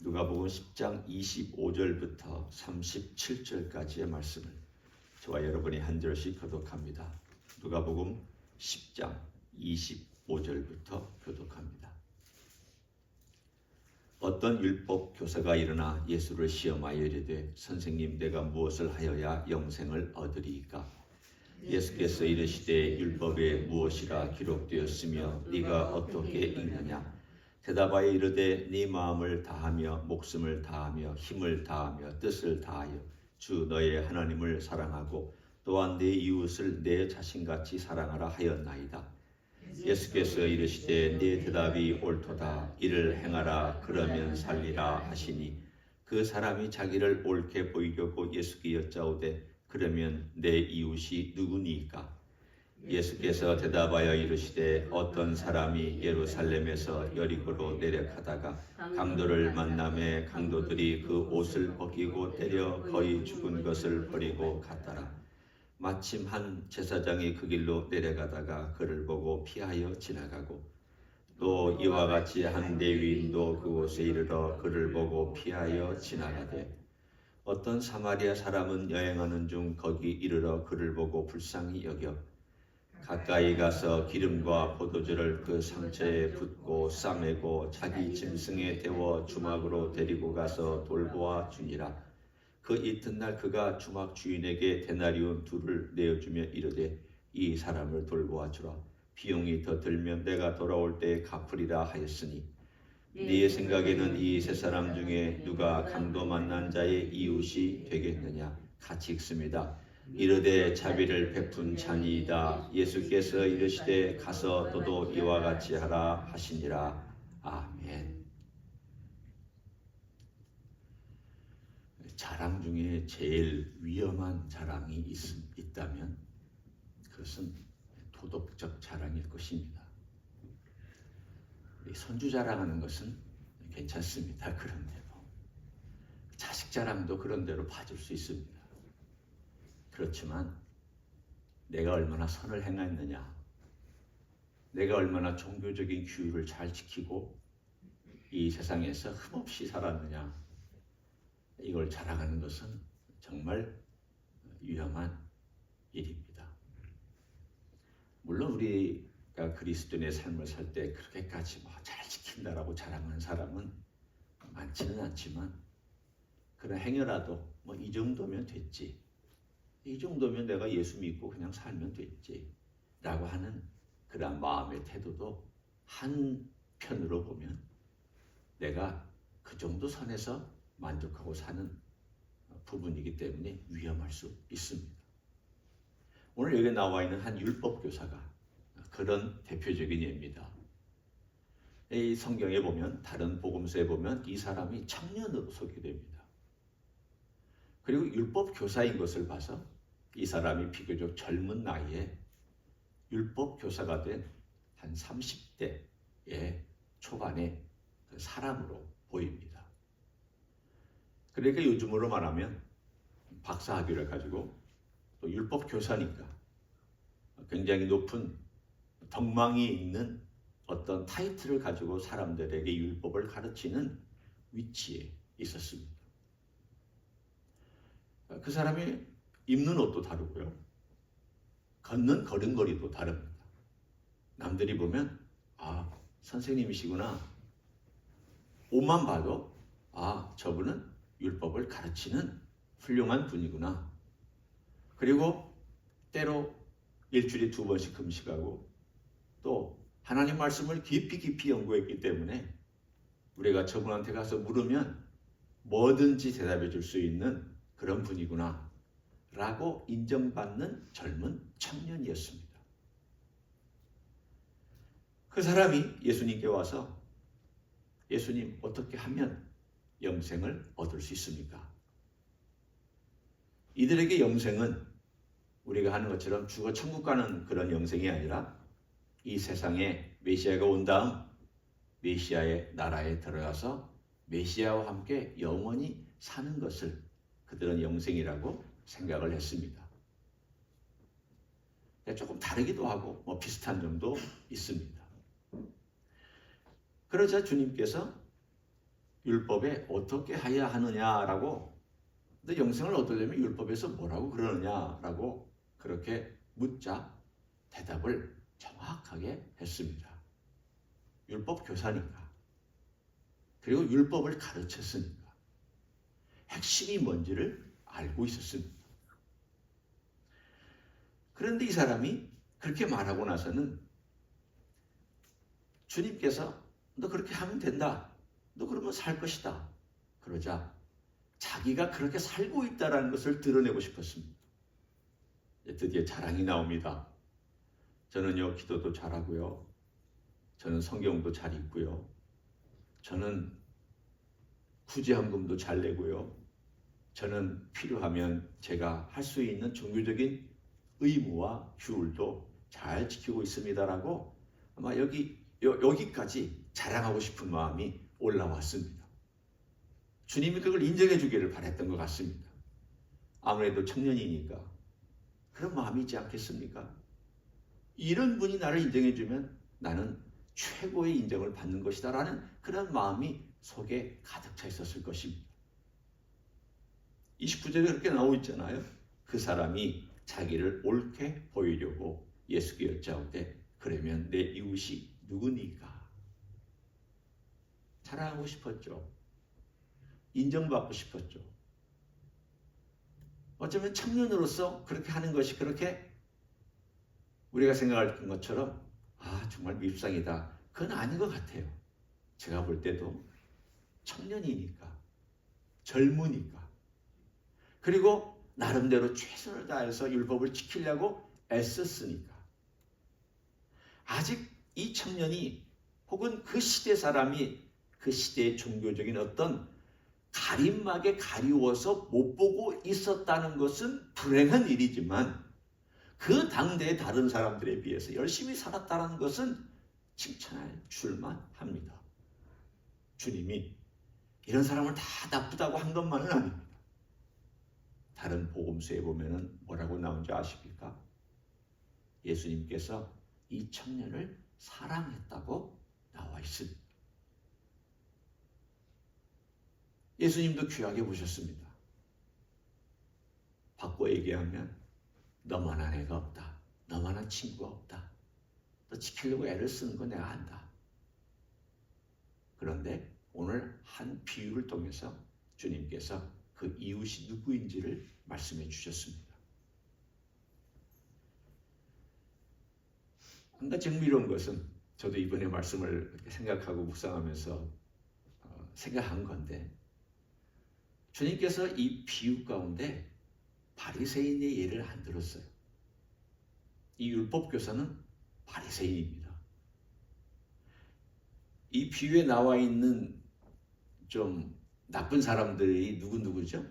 누가복음 10장 25절부터 37절까지의 말씀을 저와 여러분이 한 절씩 교독합니다. 누가복음 10장 25절부터 교독합니다. 어떤 율법 교사가 일어나 예수를 시험하여 이르되 선생님, 내가 무엇을 하여야 영생을 얻으리이까? 예수께서 이르시되 율법에 무엇이라 기록되었으며 네가 어떻게 읽느냐? 대답하여 이르되 네 마음을 다하며 목숨을 다하며 힘을 다하며 뜻을 다하여 주 너의 하나님을 사랑하고 또한 네 이웃을 내 자신같이 사랑하라 하였나이다. 예수께서 이르시되 네 대답이 옳도다. 이를 행하라 그러면 살리라 하시니 그 사람이 자기를 옳게 보이려고 예수께 여짜오되 그러면 내 이웃이 누구니까? 예수께서 대답하여 이르시되 어떤 사람이 예루살렘에서 여리고로 내려가다가 강도를 만나매 강도들이 그 옷을 벗기고 때려 거의 죽은 것을 버리고 갔더라. 마침 한 제사장이 그 길로 내려가다가 그를 보고 피하여 지나가고 또 이와 같이 한 레위인도 그곳에 이르러 그를 보고 피하여 지나가되 어떤 사마리아 사람은 여행하는 중 거기 이르러 그를 보고 불쌍히 여겨 가까이 가서 기름과 포도주를 그 상처에 붓고 싸매고 자기 짐승에 태워 주막으로 데리고 가서 돌보아 주니라. 그 이튿날 그가 주막 주인에게 데나리온 2를 내어주며 이르되 이 사람을 돌보아 주라. 비용이 더 들면 내가 돌아올 때에 갚으리라 하였으니 네 생각에는 이 세 사람 중에 누가 강도 만난 자의 이웃이 되겠느냐? 같이 읽습니다. 이르되 자비를 베푼 자니이다. 예수께서 이르시되 가서 너도 이와 같이 하라 하시니라. 아멘. 자랑 중에 제일 위험한 자랑이 있다면 그것은 도덕적 자랑일 것입니다. 선주 자랑하는 것은 괜찮습니다. 그런대로 자식 자랑도 그런대로 봐줄 수 있습니다. 그렇지만 내가 얼마나 선을 행했느냐, 내가 얼마나 종교적인 규율을 잘 지키고 이 세상에서 흠없이 살았느냐, 이걸 자랑하는 것은 정말 위험한 일입니다. 물론 우리가 그리스도인의 삶을 살 때 그렇게까지 잘 지킨다라고 자랑하는 사람은 많지는 않지만 그런 행여라도 이 정도면 됐지, 이 정도면 내가 예수 믿고 그냥 살면 됐지 라고 하는 그런 마음의 태도도 한편으로 보면 내가 그 정도 선에서 만족하고 사는 부분이기 때문에 위험할 수 있습니다. 오늘 여기 나와 있는 한 율법 교사가 그런 대표적인 예입니다. 이 성경에 보면, 다른 복음서에 보면 이 사람이 청년으로 소개됩니다. 그리고 율법 교사인 것을 봐서 이 사람이 비교적 젊은 나이에 율법 교사가 된 한 30대의 초반의 사람으로 보입니다. 그러니까 요즘으로 말하면 박사학위를 가지고 또 율법 교사니까 굉장히 높은 덕망이 있는 어떤 타이틀을 가지고 사람들에게 율법을 가르치는 위치에 있었습니다. 그 사람이 입는 옷도 다르고요, 걷는 걸음걸이도 다릅니다. 남들이 보면 선생님이시구나, 옷만 봐도 저분은 율법을 가르치는 훌륭한 분이구나. 그리고 때로 일주일에 2번씩 금식하고 또 하나님 말씀을 깊이 연구했기 때문에 우리가 저분한테 가서 물으면 뭐든지 대답해 줄 수 있는 그런 분이구나 라고 인정받는 젊은 청년이었습니다. 그 사람이 예수님께 와서 예수님, 어떻게 하면 영생을 얻을 수 있습니까? 이들에게 영생은 우리가 하는 것처럼 죽어 천국 가는 그런 영생이 아니라 이 세상에 메시아가 온 다음 메시아의 나라에 들어가서 메시아와 함께 영원히 사는 것을 그들은 영생이라고 생각을 했습니다. 조금 다르기도 하고 비슷한 점도 있습니다. 그러자 주님께서 율법에 어떻게 하여야 하느냐라고, 너 영생을 얻으려면 율법에서 뭐라고 그러느냐라고 그렇게 묻자 대답을 정확하게 했습니다. 율법 교사니까, 그리고 율법을 가르쳤으니까 핵심이 뭔지를 알고 있었습니다. 그런데 이 사람이 그렇게 말하고 나서는 주님께서 너 그렇게 하면 된다, 너 그러면 살 것이다 그러자 자기가 그렇게 살고 있다는 것을 드러내고 싶었습니다. 드디어 자랑이 나옵니다. 저는요, 기도도 잘하고요, 저는 성경도 잘 읽고요, 저는 구제헌금도 잘 내고요, 저는 필요하면 제가 할 수 있는 종교적인 의무와 규율도 잘 지키고 있습니다라고 아마 여기까지 자랑하고 싶은 마음이 올라왔습니다. 주님이 그걸 인정해 주기를 바랬던 것 같습니다. 아무래도 청년이니까 그런 마음이 있지 않겠습니까? 이런 분이 나를 인정해 주면 나는 최고의 인정을 받는 것이다 라는 그런 마음이 속에 가득 차 있었을 것입니다. 29절에 그렇게 나오고 있잖아요. 그 사람이 자기를 옳게 보이려고 예수께 여짜오되 그러면 내 이웃이 누구니까? 자랑하고 싶었죠. 인정받고 싶었죠. 어쩌면 청년으로서 그렇게 하는 것이 그렇게 우리가 생각할 것처럼 정말 밉상이다, 그건 아닌 것 같아요. 제가 볼 때도 청년이니까, 젊으니까, 그리고 나름대로 최선을 다해서 율법을 지키려고 애썼으니까, 아직 이 청년이 혹은 그 시대 사람이 그 시대의 종교적인 어떤 가림막에 가리워서 못 보고 있었다는 것은 불행한 일이지만 그 당대의 다른 사람들에 비해서 열심히 살았다는 것은 칭찬할 줄만 합니다. 주님이 이런 사람을 다 나쁘다고 한 것만은 아닙니다. 다른 복음서에 보면은 뭐라고 나온지 아십니까? 예수님께서 이 청년을 사랑했다고 나와 있습니다. 예수님도 귀하게 보셨습니다. 바꿔 얘기하면 너만한 애가 없다, 너만한 친구가 없다, 너 지키려고 애를 쓰는 거 내가 안다. 그런데 오늘 한 비유를 통해서 주님께서 그 이웃이 누구인지를 말씀해 주셨습니다. 한 가지 흥미로운 것은 저도 이번에 말씀을 생각하고 묵상하면서 생각한 건데, 주님께서 이 비유 가운데 바리새인의 예를 안 들었어요. 이 율법 교사는 바리새인입니다. 이 비유에 나와 있는 좀 나쁜 사람들이 누구죠?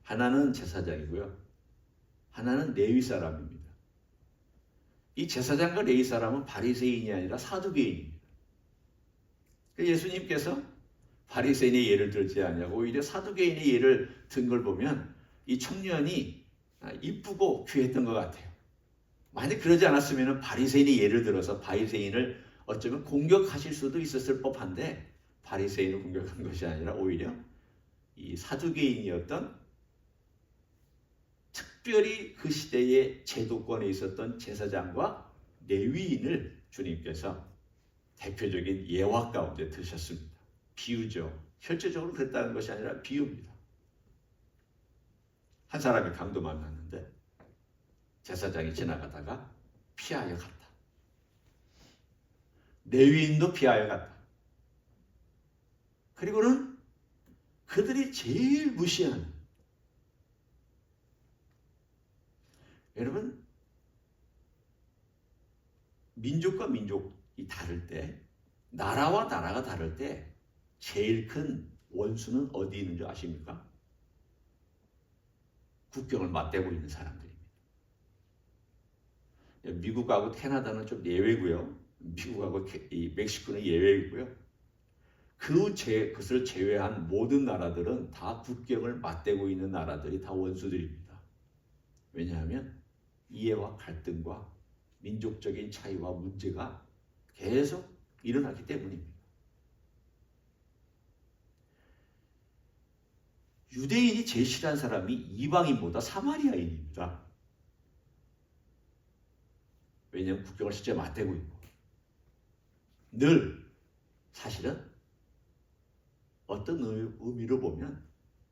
하나는 제사장이고요, 하나는 레위 사람입니다. 이 제사장과 레위 사람은 바리새인이 아니라 사두개인입니다. 예수님께서 바리새인의 예를 들지 않냐고 오히려 사두개인의 예를 든 걸 보면 이 청년이 이쁘고 귀했던 것 같아요. 만약 그러지 않았으면 바리새인의 예를 들어서 바리새인을 어쩌면 공격하실 수도 있었을 법한데, 바리새인을 공격한 것이 아니라 오히려 이 사두개인이었던, 특별히 그 시대의 제도권에 있었던 제사장과 레위인을 주님께서 대표적인 예화 가운데 드셨습니다. 비유죠. 실제적으로 그랬다는 것이 아니라 비유입니다. 한 사람이 강도 만났는데 제사장이 지나가다가 피하여 갔다. 레위인도 피하여 갔다. 그리고는 그들이 제일 무시하는, 여러분, 민족과 민족이 다를 때, 나라와 나라가 다를 때 제일 큰 원수는 어디 있는 줄 아십니까? 국경을 맞대고 있는 사람들입니다. 미국하고 캐나다는 좀 예외고요, 미국하고 멕시코는 예외이고요, 그것을 제외한 모든 나라들은 다 국경을 맞대고 있는 나라들이 다 원수들입니다. 왜냐하면 이해와 갈등과 민족적인 차이와 문제가 계속 일어나기 때문입니다. 유대인이 제일 싫어하는 사람이 이방인보다 사마리아인입니다. 왜냐하면 국경을 실제 맞대고 있고 늘 사실은 어떤 의미로 보면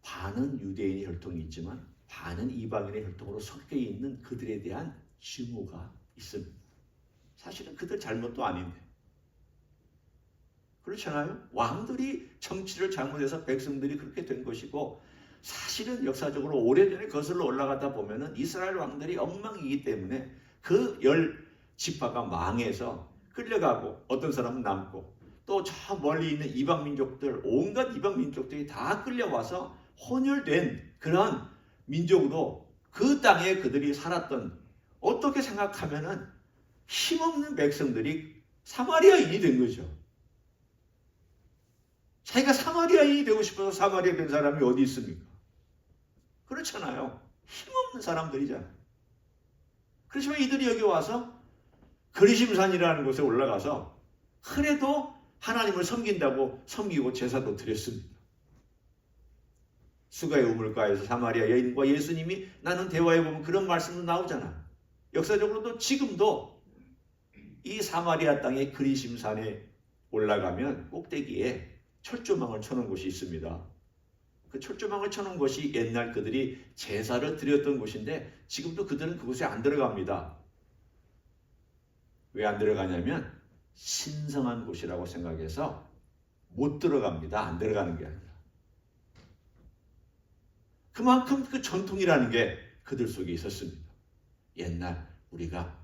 반은 유대인의 혈통이 있지만 반은 이방인의 혈통으로 섞여 있는 그들에 대한 증오가 있습니다. 사실은 그들 잘못도 아닌데 그렇잖아요. 왕들이 정치를 잘못해서 백성들이 그렇게 된 것이고 사실은 역사적으로 오래전에 거슬러 올라가다 보면은 이스라엘 왕들이 엉망이기 때문에 그 10지파가 망해서 끌려가고 어떤 사람은 남고 또 저 멀리 있는 이방 민족들 온갖 이방 민족들이 다 끌려와서 혼혈된 그런 민족으로 그 땅에 그들이 살았던 어떻게 생각하면은 힘없는 백성들이 사마리아인이 된 거죠. 자기가 사마리아인이 되고 싶어서 사마리아 된 사람이 어디 있습니까? 그렇잖아요. 힘없는 사람들이잖아요. 그렇지만 이들이 여기 와서 그리심산이라는 곳에 올라가서 그래도 하나님을 섬긴다고 섬기고 제사도 드렸습니다. 수가의 우물가에서 사마리아 여인과 예수님이 나는 대화해보면 그런 말씀도 나오잖아. 역사적으로도 지금도 이 사마리아 땅의 그리심산에 올라가면 꼭대기에 철조망을 쳐놓은 곳이 있습니다. 그 철조망을 쳐놓은 곳이 옛날 그들이 제사를 드렸던 곳인데 지금도 그들은 그곳에 안 들어갑니다. 왜 안 들어가냐면 신성한 곳이라고 생각해서 못 들어갑니다. 안 들어가는 게 아니라. 그만큼 그 전통이라는 게 그들 속에 있었습니다. 옛날 우리가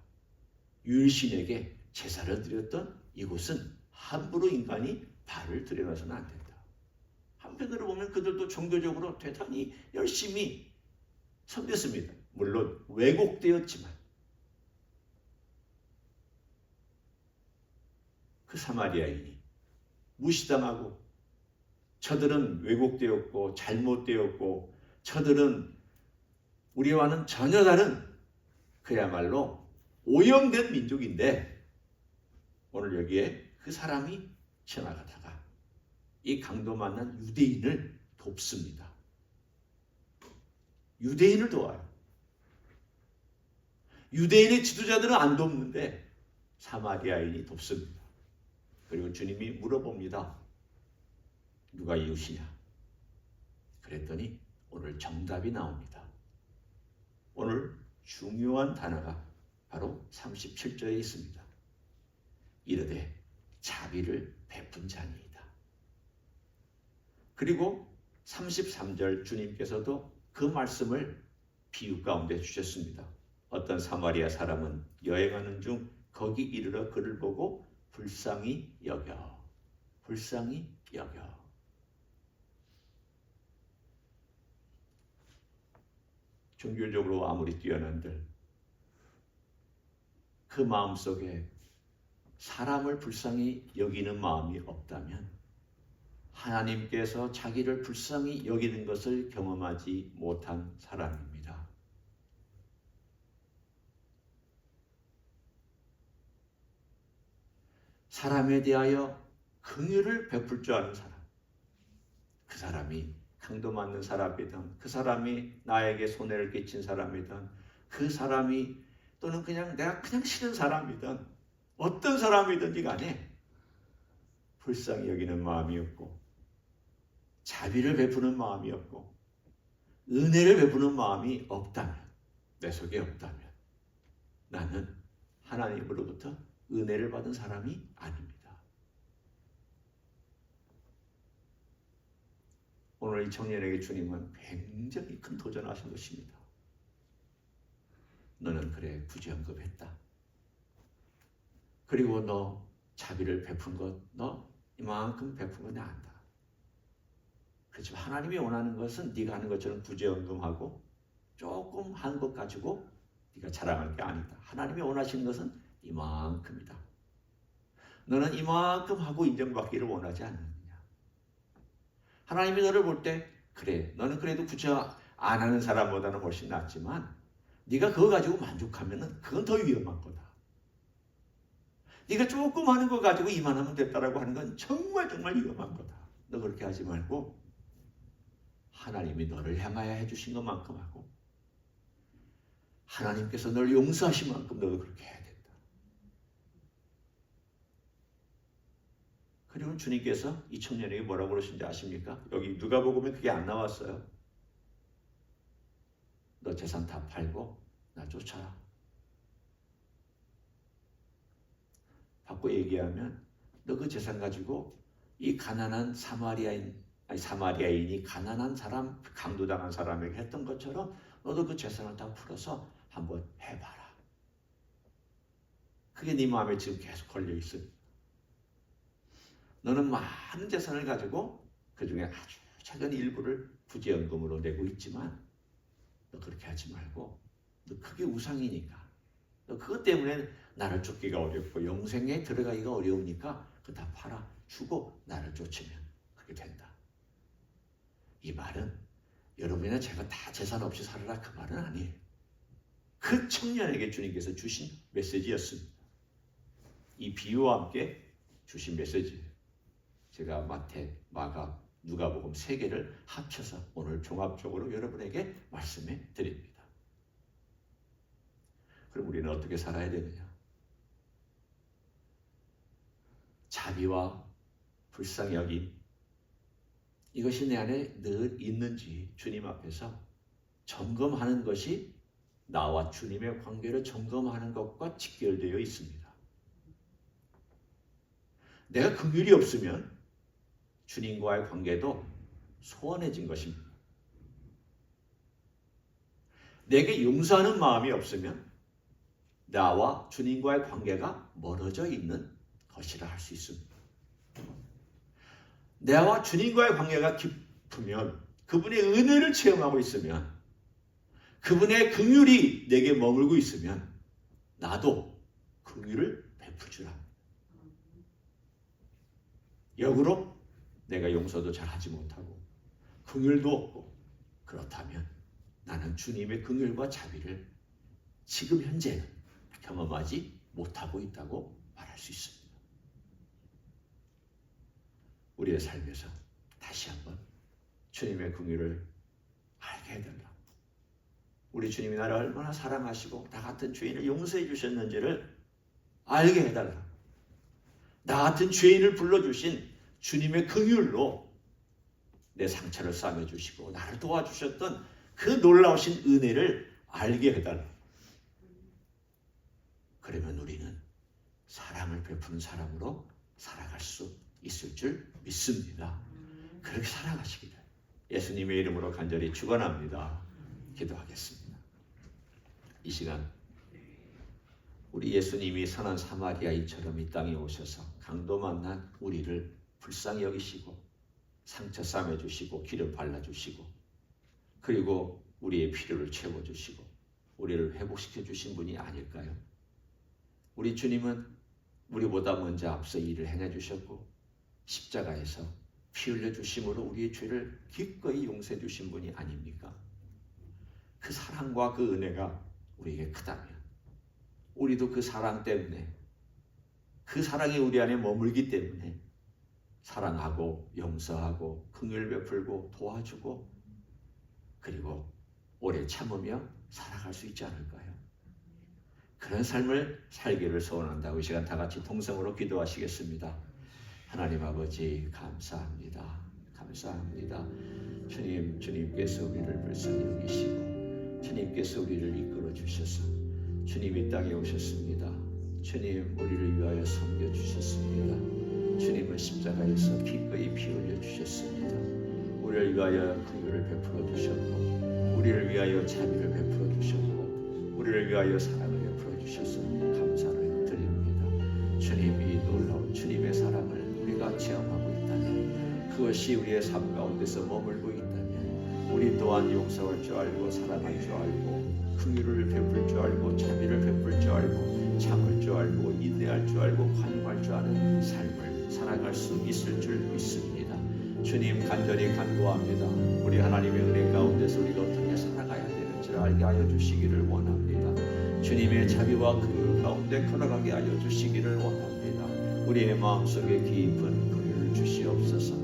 유일신에게 제사를 드렸던 이곳은 함부로 인간이 발을 들여놔서는 안 된다. 한편으로 보면 그들도 종교적으로 대단히 열심히 섬겼습니다. 물론 왜곡되었지만 그 사마리아인이 무시당하고 저들은 왜곡되었고 잘못되었고 저들은 우리와는 전혀 다른 그야말로 오염된 민족인데 오늘 여기에 그 사람이 지나가다가 이 강도 만난 유대인을 돕습니다. 유대인을 도와요. 유대인의 지도자들은 안 돕는데 사마리아인이 돕습니다. 그리고 주님이 물어봅니다. 누가 이웃이냐? 그랬더니 오늘 정답이 나옵니다. 오늘 중요한 단어가 바로 37절에 있습니다. 이르되 자비를 베푼 자니이다. 그리고 33절 주님께서도 그 말씀을 비유 가운데 주셨습니다. 어떤 사마리아 사람은 여행하는 중 거기 이르러 그를 보고 불쌍히 여겨. 종교적으로 아무리 뛰어난들 그 마음속에 사람을 불쌍히 여기는 마음이 없다면 하나님께서 자기를 불쌍히 여기는 것을 경험하지 못한 사람입니다. 사람에 대하여 긍휼을 베풀 줄 아는 사람, 그 사람이 강도 맞는 사람이든 그 사람이 나에게 손해를 끼친 사람이든 그 사람이 또는 그냥 내가 그냥 싫은 사람이든 어떤 사람이든지 간에 불쌍히 여기는 마음이 없고 자비를 베푸는 마음이 없고 은혜를 베푸는 마음이 없다면 내 속에 없다면 나는 하나님으로부터 은혜를 받은 사람이 아닙니다. 오늘 이 청년에게 주님은 굉장히 큰 도전을 하신 것입니다. 너는 그래 부지언급했다. 그리고 너 자비를 베푼 것, 너 이만큼 베푼 거 내가 안다. 그렇지만 하나님이 원하는 것은 네가 하는 것처럼 부지언금하고 조금 한 것 가지고 네가 자랑할 게 아니다. 하나님이 원하시는 것은 이만큼이다. 너는 이만큼 하고 인정받기를 원하지 않느냐. 하나님이 너를 볼 때 그래 너는 그래도 구제 안 하는 사람보다는 훨씬 낫지만 네가 그거 가지고 만족하면 그건 더 위험한 거다. 네가 조금 하는 거 가지고 이만하면 됐다라고 하는 건 정말 위험한 거다. 너 그렇게 하지 말고 하나님이 너를 향하여 해주신 것만큼 하고 하나님께서 너를 용서하신 만큼 너도 그렇게 해야 된다. 그리고 주님께서 이 청년에게 뭐라고 그러신지 아십니까? 여기 누가복음에 그게 안 나왔어요. 너 재산 다 팔고 나 쫓아라. 바꿔 얘기하면 너 그 재산 가지고 이 가난한 사마리아인이 가난한 사람, 강도당한 사람에게 했던 것처럼 너도 그 재산을 다 풀어서 한번 해봐라. 그게 네 마음에 지금 계속 걸려있어. 너는 많은 재산을 가지고 그 중에 아주 작은 일부를 부재연금으로 내고 있지만 너 그렇게 하지 말고 너 그게 우상이니까 너 그것 때문에 나를 쫓기가 어렵고 영생에 들어가기가 어려우니까 그거 다 팔아 주고 나를 쫓으면 그게 된다. 이 말은 여러분이나 제가 다 재산 없이 살아라 그 말은 아니에요. 그 청년에게 주님께서 주신 메시지였습니다. 이 비유와 함께 주신 메시지예요. 제가 마태, 마가, 누가복음 3개를 합쳐서 오늘 종합적으로 여러분에게 말씀해 드립니다. 그럼 우리는 어떻게 살아야 되느냐? 자비와 불쌍히 여김, 이것이 내 안에 늘 있는지 주님 앞에서 점검하는 것이 나와 주님의 관계를 점검하는 것과 직결되어 있습니다. 내가 긍휼이 없으면 주님과의 관계도 소원해진 것입니다. 내게 용서하는 마음이 없으면 나와 주님과의 관계가 멀어져 있는 것이라 할 수 있습니다. 나와 주님과의 관계가 깊으면 그분의 은혜를 체험하고 있으면 그분의 긍휼이 내게 머물고 있으면 나도 긍휼을 베풀 줄 압니다. 역으로 내가 용서도 잘하지 못하고 긍휼도 없고 그렇다면 나는 주님의 긍휼과 자비를 지금 현재는 경험하지 못하고 있다고 말할 수 있습니다. 우리의 삶에서 다시 한번 주님의 긍휼을 알게 해달라. 우리 주님이 나를 얼마나 사랑하시고 나 같은 죄인을 용서해 주셨는지를 알게 해달라. 나 같은 죄인을 불러주신 주님의 긍휼로 내 상처를 싸매주시고 나를 도와주셨던 그 놀라우신 은혜를 알게 해달라. 그러면 우리는 사랑을 베푸는 사람으로 살아갈 수 있을 줄 믿습니다. 그렇게 살아가시기를 예수님의 이름으로 간절히 축원합니다. 기도하겠습니다. 이 시간 우리 예수님이 선한 사마리아인처럼 이 땅에 오셔서 강도 만난 우리를 불쌍히 여기시고 상처 싸매주시고 기름 발라주시고 그리고 우리의 필요를 채워주시고 우리를 회복시켜 주신 분이 아닐까요? 우리 주님은 우리보다 먼저 앞서 일을 행해 주셨고 십자가에서 피 흘려 주심으로 우리의 죄를 기꺼이 용서해 주신 분이 아닙니까? 그 사랑과 그 은혜가 우리에게 크다면 우리도 그 사랑 때문에 그 사랑이 우리 안에 머물기 때문에 사랑하고 용서하고 긍휼 베풀고 도와주고 그리고 오래 참으며 살아갈 수 있지 않을까요? 그런 삶을 살기를 소원한다고 이 시간 다 같이 통성으로 기도하시겠습니다. 하나님 아버지 감사합니다. 감사합니다. 주님께서 우리를 불쌍히 여기시고 주님께서 우리를 이끌어 주셔서 주님 이 땅에 오셨습니다. 주님 우리를 위하여 섬겨주셨습니다. 주님은 십자가에서 기꺼이 피 흘려 주셨습니다. 우리를 위하여 긍휼을 베풀어 주셨고 우리를 위하여 자비를 베풀어 주셨고 우리를 위하여 사랑을 베풀어 주셔서 감사를 드립니다. 주님이 놀라운 주님의 사랑을 우리가 체험하고 있다면 그것이 우리의 삶 가운데서 머물고 있다면 우리 또한 용서할 줄 알고 사랑할 줄 알고 긍휼을 베풀 줄 알고 자비를 베풀 줄 알고 참을 줄 알고 인내할 줄 알고 관용할 줄 아는 삶을 살아갈 수 있을 줄 믿습니다. 주님 간절히 간구합니다. 우리 하나님의 은혜 가운데서 우리가 어떻게 살아가야 되는지를 알게 하여 주시기를 원합니다. 주님의 자비와 긍휼 가운데 걸어가게 하여 주시기를 원합니다. 우리의 마음속에 깊은 긍휼을 주시옵소서.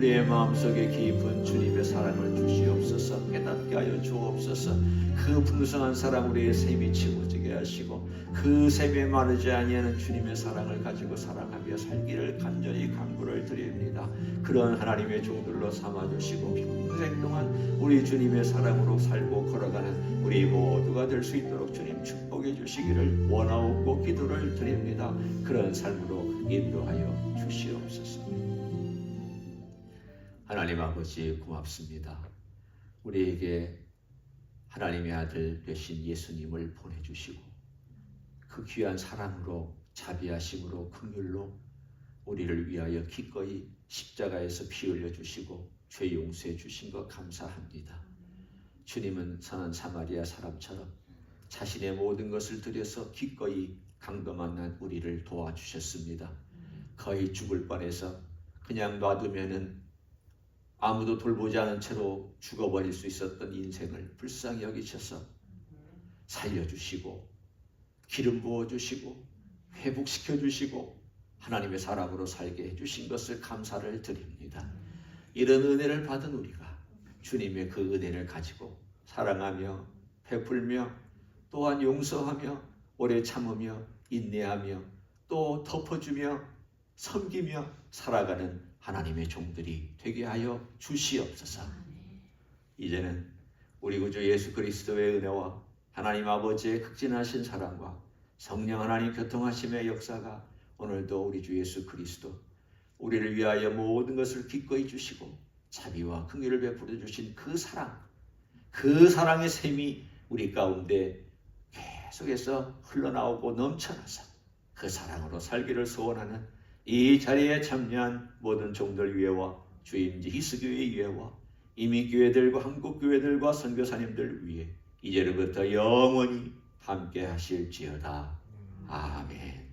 우리의 마음속에 깊은 주님의 사랑을 주시옵소서. 깨닫게 하여 주옵소서. 그 풍성한 사랑 우리의 샘이 채워지게 하시고 그 샘에 마르지 아니하는 주님의 사랑을 가지고 사랑하며 살기를 간절히 간구를 드립니다. 그런 하나님의 종들로 삼아주시고 평생 동안 우리 주님의 사랑으로 살고 걸어가는 우리 모두가 될 수 있도록 주님 축복해 주시기를 원하옵고 기도를 드립니다. 그런 삶으로 인도하여 주시옵소서. 하나님 아버지 고맙습니다. 우리에게 하나님의 아들 되신 예수님을 보내주시고 그 귀한 사랑으로 자비하심으로 긍휼로 우리를 위하여 기꺼이 십자가에서 피 흘려주시고 죄 용서해 주신 것 감사합니다. 주님은 선한 사마리아 사람처럼 자신의 모든 것을 들여서 기꺼이 강도 만난 우리를 도와주셨습니다. 거의 죽을 뻔해서 그냥 놔두면은 아무도 돌보지 않은 채로 죽어버릴 수 있었던 인생을 불쌍히 여기셔서 살려주시고 기름 부어주시고 회복시켜주시고 하나님의 사람으로 살게 해주신 것을 감사를 드립니다. 이런 은혜를 받은 우리가 주님의 그 은혜를 가지고 사랑하며 베풀며 또한 용서하며 오래 참으며 인내하며 또 덮어주며 섬기며 살아가는 하나님의 종들이 되게 하여 주시옵소서. 이제는 우리 구주 예수 그리스도의 은혜와 하나님 아버지의 극진하신 사랑과 성령 하나님 교통하심의 역사가 오늘도 우리 주 예수 그리스도 우리를 위하여 모든 것을 기꺼이 주시고 자비와 긍휼을 베풀어 주신 그 사랑, 그 사랑의 샘이 우리 가운데 계속해서 흘러나오고 넘쳐나서 그 사랑으로 살기를 소원하는 이 자리에 참여한 모든 종들 위에와 주임지 히스교회 위에와 이민교회들과 한국교회들과 선교사님들 위에 이제로부터 영원히 함께 하실지어다. 아멘.